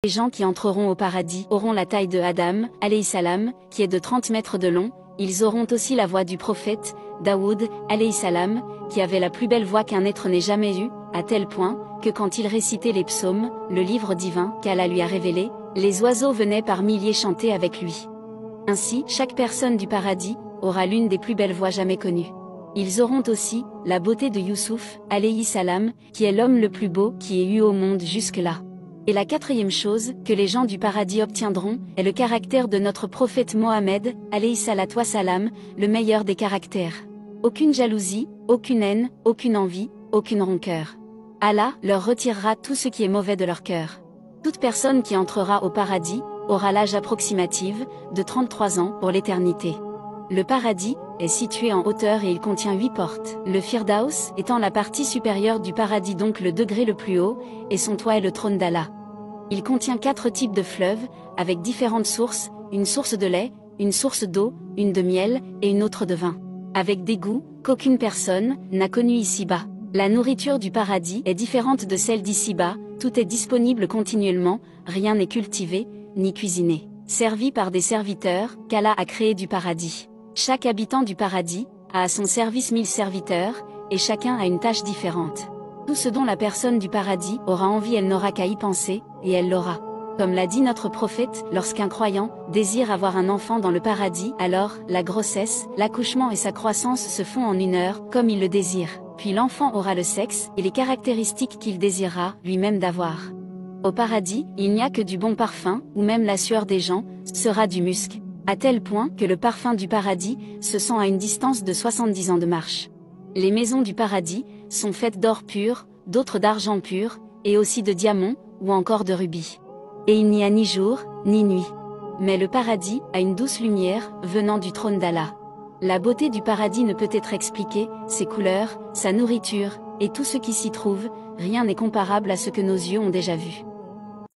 Les gens qui entreront au paradis auront la taille de Adam, alayhi salam, qui est de 30 mètres de long. Ils auront aussi la voix du prophète, Daoud, alayhi salam, qui avait la plus belle voix qu'un être n'ait jamais eue, à tel point, que quand il récitait les psaumes, le livre divin qu'Allah lui a révélé, les oiseaux venaient par milliers chanter avec lui. Ainsi, chaque personne du paradis aura l'une des plus belles voix jamais connues. Ils auront aussi la beauté de Youssouf, alayhi salam, qui est l'homme le plus beau qui ait eu au monde jusque-là. Et la quatrième chose que les gens du paradis obtiendront est le caractère de notre prophète Mohammed, alayhi salatu wassalam, le meilleur des caractères. Aucune jalousie, aucune haine, aucune envie, aucune rancœur. Allah leur retirera tout ce qui est mauvais de leur cœur. Toute personne qui entrera au paradis aura l'âge approximatif de 33 ans pour l'éternité. Le paradis est situé en hauteur et il contient 8 portes. Le Firdaus étant la partie supérieure du paradis, donc le degré le plus haut, et son toit est le trône d'Allah. Il contient 4 types de fleuves, avec différentes sources, une source de lait, une source d'eau, une de miel, et une autre de vin. Avec des goûts qu'aucune personne n'a connus ici-bas. La nourriture du paradis est différente de celle d'ici-bas, tout est disponible continuellement, rien n'est cultivé, ni cuisiné. Servi par des serviteurs, qu'Allah a créés du paradis. Chaque habitant du paradis a à son service 1000 serviteurs, et chacun a une tâche différente. Tout ce dont la personne du paradis aura envie, elle n'aura qu'à y penser, et elle l'aura. Comme l'a dit notre prophète, lorsqu'un croyant désire avoir un enfant dans le paradis, alors la grossesse, l'accouchement et sa croissance se font en 1 heure, comme il le désire. Puis l'enfant aura le sexe et les caractéristiques qu'il désirera lui-même d'avoir. Au paradis, il n'y a que du bon parfum, ou même la sueur des gens sera du musc, à tel point que le parfum du paradis se sent à une distance de 70 ans de marche. Les maisons du paradis sont faites d'or pur, d'autres d'argent pur, et aussi de diamants, ou encore de rubis. Et il n'y a ni jour, ni nuit. Mais le paradis a une douce lumière venant du trône d'Allah. La beauté du paradis ne peut être expliquée, ses couleurs, sa nourriture, et tout ce qui s'y trouve, rien n'est comparable à ce que nos yeux ont déjà vu.